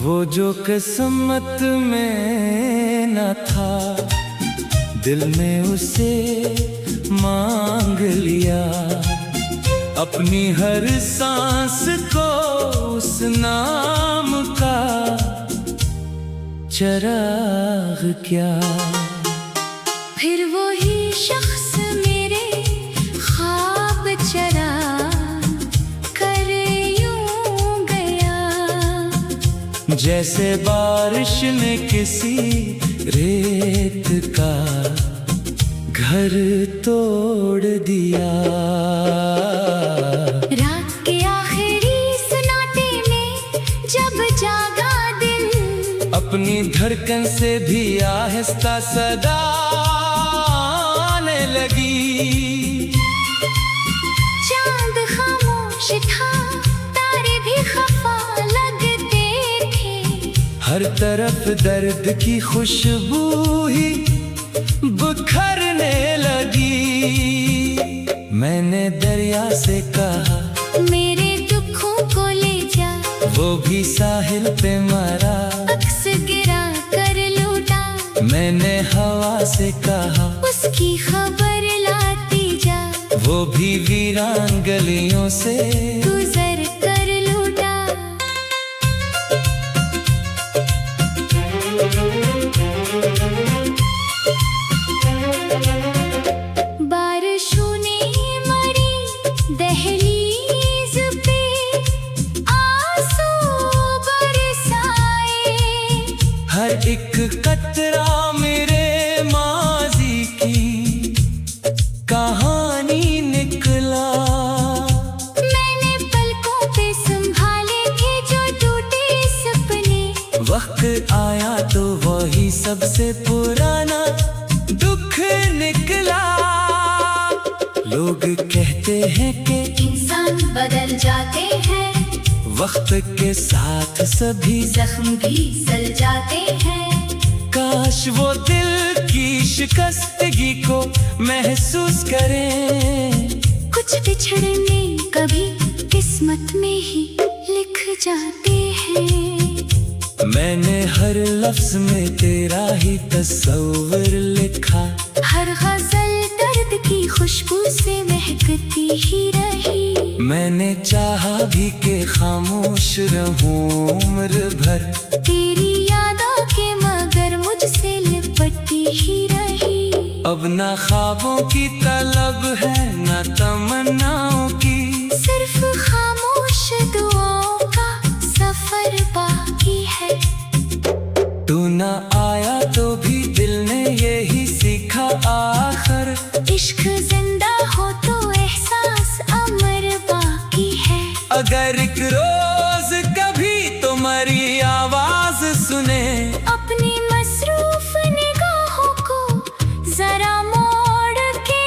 वो जो किस्मत में न था, दिल में उसे मांग लिया। अपनी हर सांस को उस नाम का चराग क्या। फिर वही शख्स मेरे ख्वाब चरा कर यूं गया, जैसे बारिश ने किसी रेत का घर तोड़ दिया। रात के आखिरी सन्नाटे में जब जागा दिल, अपनी धड़कन से भी आहिस्ता सदा आने लगी। चांद खामोश था, तारे भी खफा लगते थे। हर तरफ दर्द की खुशबू ही बिखरने लगी। मैंने दरिया से कहा, मेरे दुखों को ले जा। वो भी साहिल पे मरा, अक्स गिरा कर लूटा। मैंने हवा से कहा, उसकी खबर लाती जा। वो भी वीरान गलियों से गुजर कर लूटा। बारिशों ने मरी दहलीज पे आंसू बरसाए। हर एक कतरा मेरे माजी की कहानी निकला। मैंने पलकों पे संभाले थे जो टूटे सपने। वक्त आया तो वही सबसे पुराना दुख निकला। लोग कहते हैं कि इंसान बदल जाते हैं, वक्त के साथ सभी जख्म भी सल जाते हैं। काश वो दिल की शिकस्तगी को महसूस करें। कुछ बिछड़ने कभी किस्मत में ही लिख जाते हैं। मैंने हर लफ्ज में तेरा ही तस्वीर लिखा। हर गजल दर्द की खुशबू से महकती ही रही। मैंने चाहा भी कि खामोश रहूं उम्र भर, तेरी यादों के मगर मुझसे लिपटी ही रही। अब ना ख्वाबों की तलब है ना तमन्नाओं की, सिर्फ खामोश दुआओं का सफर बाकी है। तू ना आया तो भी दिल ने यही सीखा आखिर, इश्क जिंदा हो तो एहसास अमर बाकी है। अगर एक रोज कभी तुम्हारी आवाज सुने, अपनी मसरूफ निगाहों को जरा मोड़ के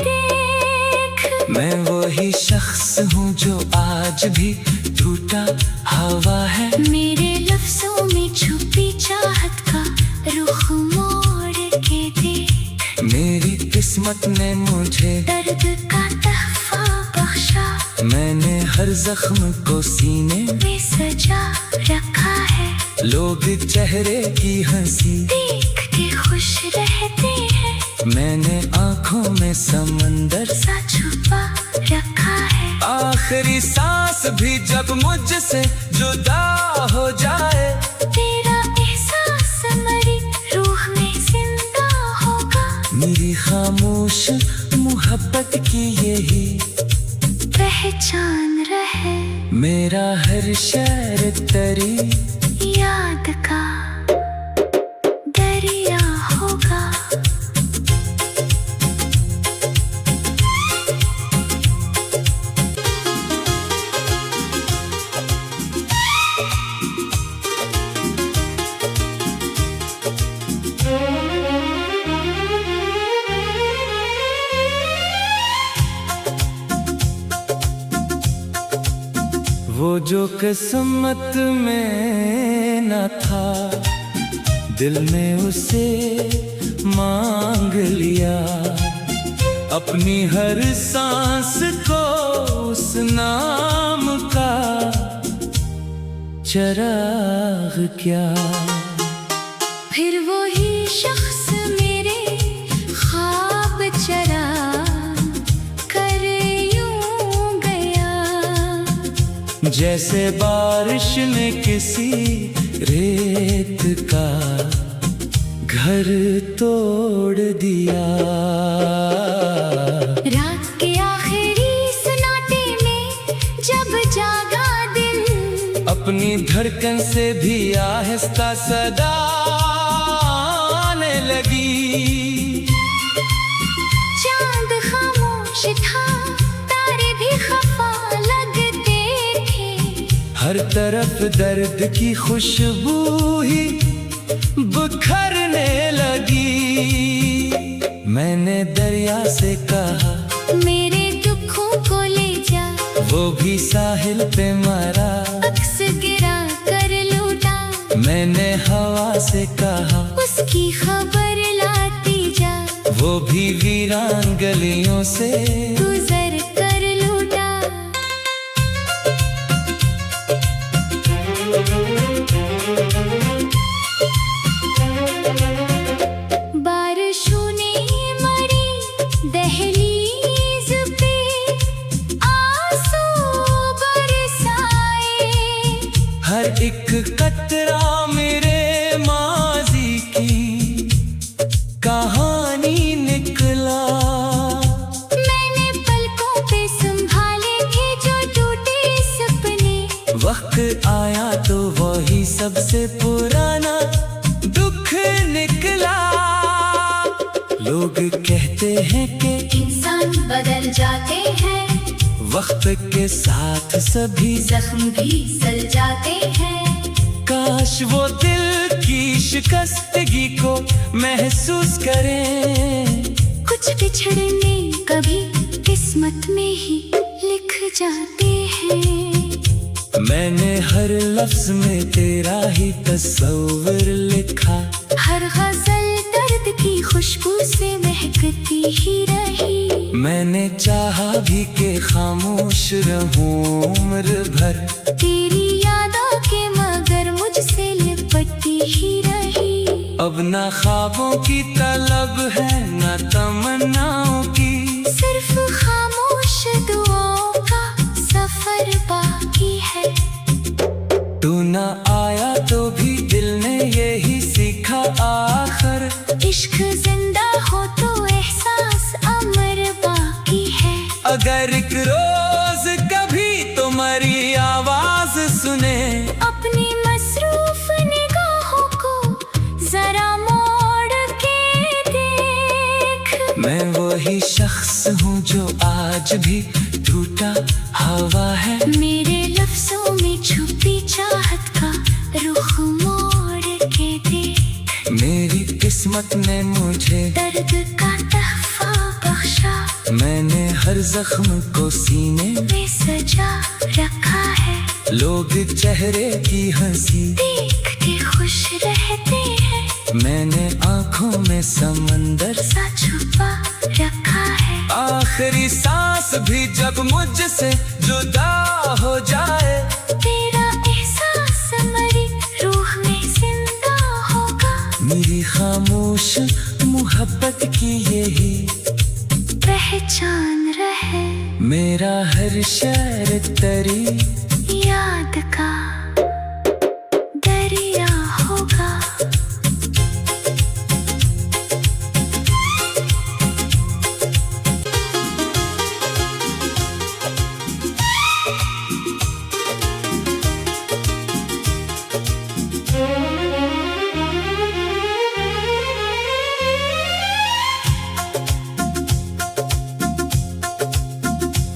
देख। मैं वही शख्स हूँ जो आज भी टूटा हवा है। मेरे लफ्जों में छुपी चाहत का रुख मोड़ के देख। मेरी किस्मत ने मुझे दर्द का तहफा बख्शा, मैंने हर जख्म को सीने में सजा रखा है। लोग चेहरे की हंसी देख के खुश रहते हैं, मैंने आंखों में समंदर सा छुपा रखा है। आखिरी सांस भी जब मुझसे जुदा हो जाए, तेरा एहसास मेरी रूह में जिंदा होगा। मेरी खामोश मोहब्बत की यही पहचान रहे, मेरा हर शेर तेरी याद का दरिया होगा। वो जो किस्मत में न था, दिल ने उसे मांग लिया। अपनी हर सांस को उस नाम का चराग क्या। फिर वही शख्स मेरे ख्वाब चरा कर यूं गया, जैसे बारिश ने किसी रेत का घर तोड़ दिया। रात के आखिरी सन्नाटे में जब जागा दिल, अपनी धड़कन से भी आहिस्ता सदा आने लगी। चांद खामोश था, तारे भी खफा लगते थे, हर तरफ दर्द की खुशबू ही बिखरने लगी। मैंने दरिया से कहा मेरे दुखों को ले जा, वो भी साहिल पे मरा अक्स गिरा कर लूटा। मैंने हवा से कहा उसकी खबर लाती जा, वो भी वीरान गलियों से गुजर कर लूटा। बारिशों ने मरी दहलीज पे आंसू बरसाए, हर एक कतरा मेरे माजी की कहानी निकला। मैंने पलकों पे संभाले थे जो टूटे सपने, वक्त आया तो वही सबसे पुराना दुख निकला। लोग कहते हैं कि इंसान बदल जाते हैं, वक्त के साथ सभी जख्म भी सल जाते हैं। काश वो दिल की शिकस्तगी को महसूस करें। कुछ बिछड़ने कभी किस्मत में ही लिख जाते हैं। मैंने हर लफ्ज में तेरा ही तस्वीर लिखा, हर गजल दर्द की खुशबू से महकती ही रही। मैंने चाहा भी कि खामोश रहूं उम्र भर, तेरी यादों के मगर मुझसे लिपटती ही रही। अब ना ख्वाबों की तलब है ना तमन्नाओं की, सिर्फ खामोश दुआओं का सफर बाकी है। तू ना आया तो भी दिल ने यही सीखा आखिर, इश्क जिंदा हो तो एहसास अमर बाकी है। अगर एक रोज कभी तुम्हारी आवाज सुने, अपनी मसरूफ निगाहों को जरा मोड़ के देख। मैं वही शख्स हूँ जो आज भी टूटा हवा है। मेरे लफ्जों में छुपी चाहत का रुख मोड़ के देख। मेरी किस्मत ने मुझे दर्द का तहफा बख्शा, मैंने हर जख्म को सीने में सजा रखा है। लोग चेहरे की हंसी देख के खुश रहते हैं, मैंने आंखों में समंदर सा छुपा रखा है। आखिरी सांस भी जब मुझसे जुदा हो जाए, तेरा एहसास मेरी रूह में जिंदा होगा। मेरी खामोश मोहब्बत की यही पहचान रहे, मेरा हर शेर तेरी याद का दरिया होगा।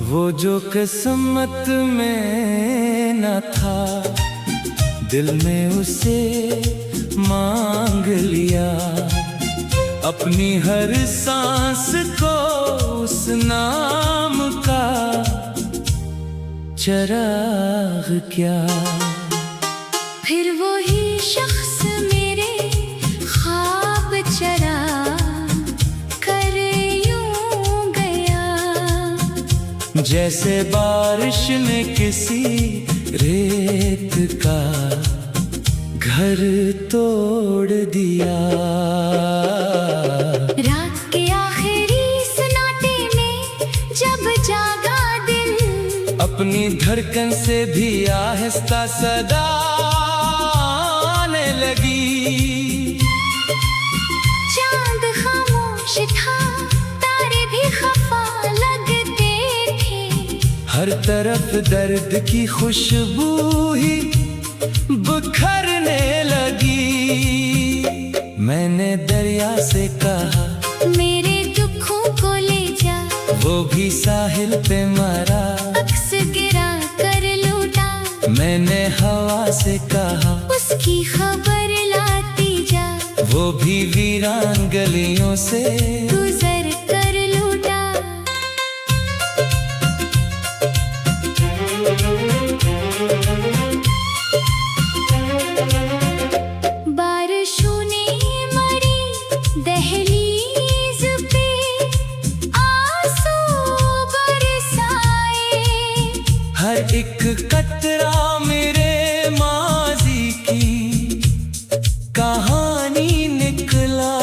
वो जो किस्मत में न था, दिल में उसे मांग लिया। अपनी हर सांस को उस नाम का चराग क्या। फिर वही शख्स मेरे ख्वाब चरा कर यूं गया, जैसे बारिश ने किसी रेत का घर तोड़ दिया। रात के आखिरी सन्नाटे में जब जागा दिल, अपनी धड़कन से भी आहिस्ता सदा आने लगी। चांद खामोश था, तारे भी खफा लगते थे। हर तरफ दर्द की खुशबू ही बिखरने लगी। मैंने दरिया से कहा, मेरे दुखों को ले जा। वो भी साहिल पे मरा, अक्स गिरा कर लूटा। मैंने हवा से कहा, उसकी खबर लाती जा। वो भी वीरान गलियों से गुजर कर लूटा। बारिशों ने मरी दहलीज पे आंसू बरसाए। हर एक कतरा मेरे माजी की कहानी निकला।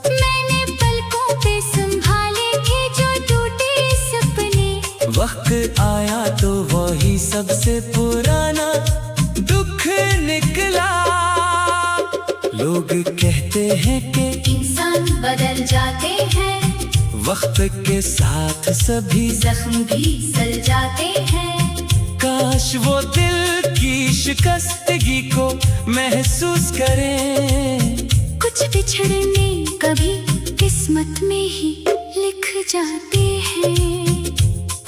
मैंने पलकों पे संभाले थे जो टूटे सपने। वक्त आया तो वही सबसे पुराना दुख निकला। लोग कहते हैं कि इंसान बदल जाते हैं, वक्त के साथ सभी जख्म भी सल जाते हैं। काश वो दिल की शिकस्तगी को महसूस करें। कुछ बिछड़ने कभी किस्मत में ही लिख जाते हैं।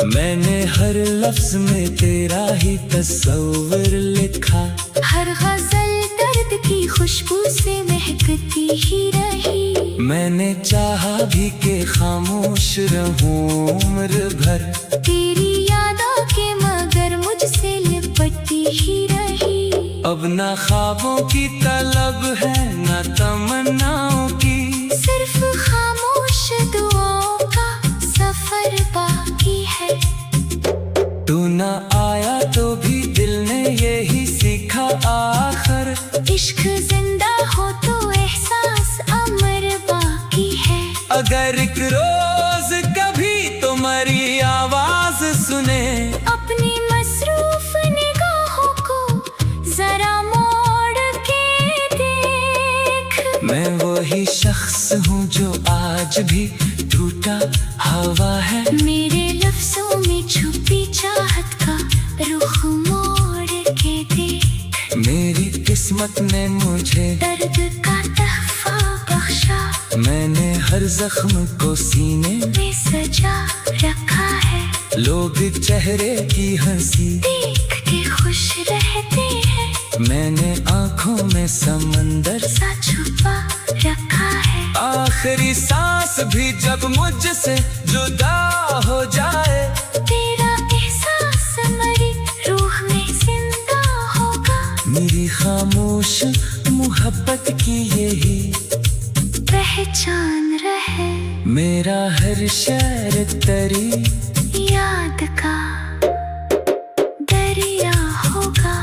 मैंने हर लफ्ज में तेरा ही तस्वीर लिखा। हर गजल दर्द की खुशबू से महकती ही रही। मैंने चाहा भी कि खामोश रहूं उम्र भर। तेरी यादों के मगर मुझसे लिपटती ही रही। अब ना ख्वाबों की तलब है ना तमन्नाओं की, सिर्फ खामोश दुआओं का सफर बाकी है। तू ना आया तो भी दिल ने यही सीखा आखिर। इश्क जिंदा हो तो एहसास अमर बाकी है। अगर एक रोज कभी तुम्हारी आवाज सुने, अपनी मसरूफ निगाहों को जरा मोड़ के देख। मैं वही शख्स हूँ जो आज भी टूटा हवा है। मेरे लफ्जों में छुपी चाहत का रुख मोड़ के देख। मेरी किस्मत ने मुझे दर्द का तहफा बख्शा। मैंने हर जख्म को सीने में सजा रखा है। लोग चेहरे की हंसी देख के खुश रहते हैं। मैंने आंखों में समंदर सा छुपा रखा है। आखिरी सांस भी जब मुझसे जुदा हो जाए, तेरा एहसास मेरी रूह में जिंदा होगा। मेरी खामोश मोहब्बत की यही पहचान रहे। मेरा हर शेर तेरी याद का दरिया होगा।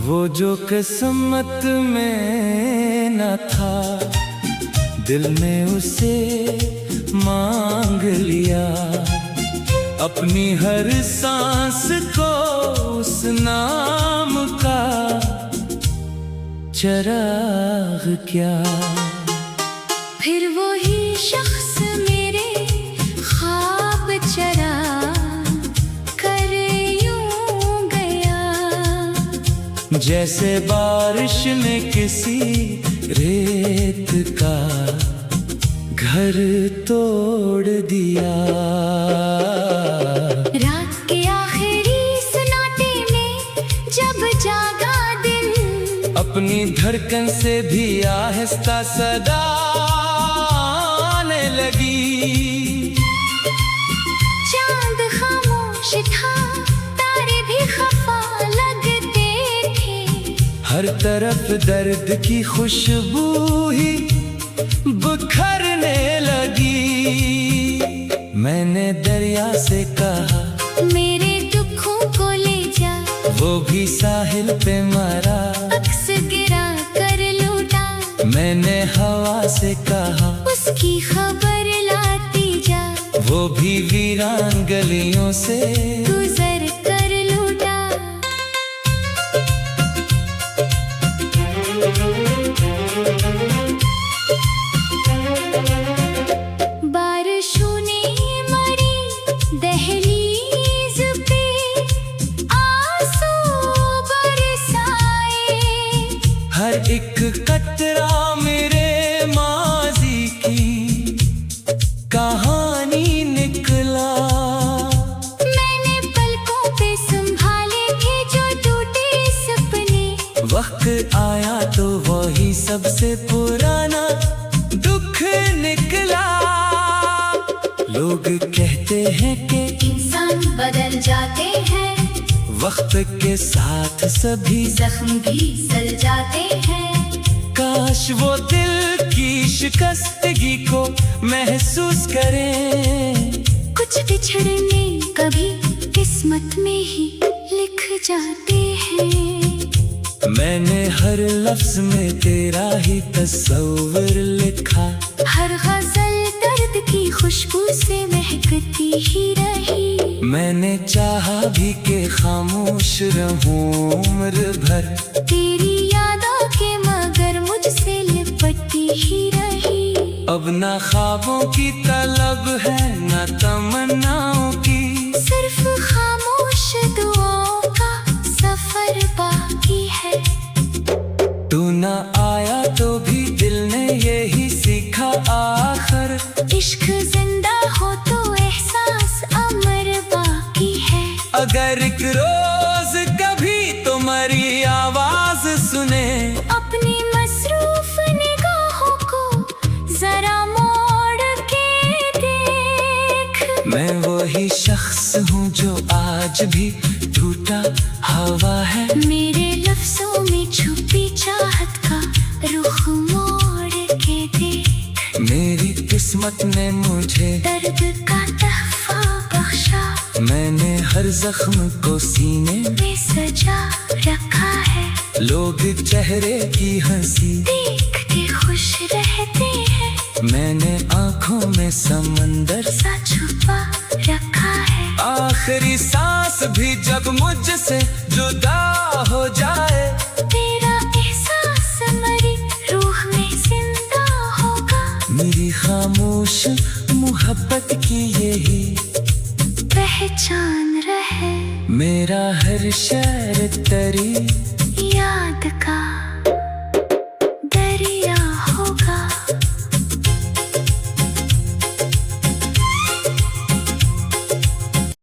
वो जो किस्मत में न था, दिल ने उसे मांग लिया। अपनी हर सांस को उस नाम का चराग क्या। फिर वही शख्स मेरे ख्वाब चरा कर यूं गया। जैसे बारिश ने किसी रेत का घर तोड़ दिया। रात के आखिरी सन्नाटे में जब जागा दिल, अपनी धड़कन से भी आहिस्ता सदा आने लगी। तरफ दर्द की खुशबू ही बिखरने लगी। मैंने दरिया से कहा मेरे दुखों को ले जा, वो भी साहिल पे मरा, अक्स गिरा कर लूटा। मैंने हवा से कहा उसकी खबर लाती जा, वो भी वीरान गलियों से गुजर कर लूटा। बारिशों ने मरी दहलीज पे आंसू बरसाए, हर एक कतरा मेरे माजी की कहानी निकला। मैंने पलकों पे संभाले थे जो टूटे सपने, वक्त आया तो वही सबसे पुराना दुख निकला। लोग कहते हैं कि इंसान बदल जाते हैं, वक्त के साथ सभी जख्म भी जल जाते हैं। काश वो दिल की शिकस्तगी को महसूस करें। कुछ बिछड़ने कभी किस्मत में ही लिख जाते हैं। मैंने हर लफ्ज में तेरा ही तस्वीर लिखा, हर गजल दर्द की खुशबू से महकती ही रही। मैंने चाहा भी कि खामोश रहूं उम्र भर, तेरी यादों के मगर मुझसे लिपटती ही रही। अब ना ख्वाबों की तलब है ना तमन्नाओं की, सिर्फ खामोश दुआओं का सफर बाकी है। तू ना आया तो भी दिल ने यही सीखा आखिर, इश्क जिंदा हो तो एहसास अमर बाकी है। अगर एक रोज कभी तुम्हारी आवाज सुने, अपनी मसरूफ निगाहों को जरा मोड़ के देख। मैं वही शख्स हूँ जो आज भी टूटा हवा है। मेरे लफ्जों में छुपी चाहत का रुख मोड़ के देख। मेरी किस्मत ने मुझे दर्द का तहफा बख्शा, मैंने हर जख्म को सीने में सजा रखा है। लोग चेहरे की हंसी देख के खुश रहते हैं, मैंने आंखों में समंदर सा छुपा रखा है। आखिरी सांस भी जब मुझसे जुदा हो जाए, तेरा एहसास मेरी रूह में जिंदा होगा। मेरी खामोश मोहब्बत की यही पहचान रहे, मेरा हर शहर तेरी याद का।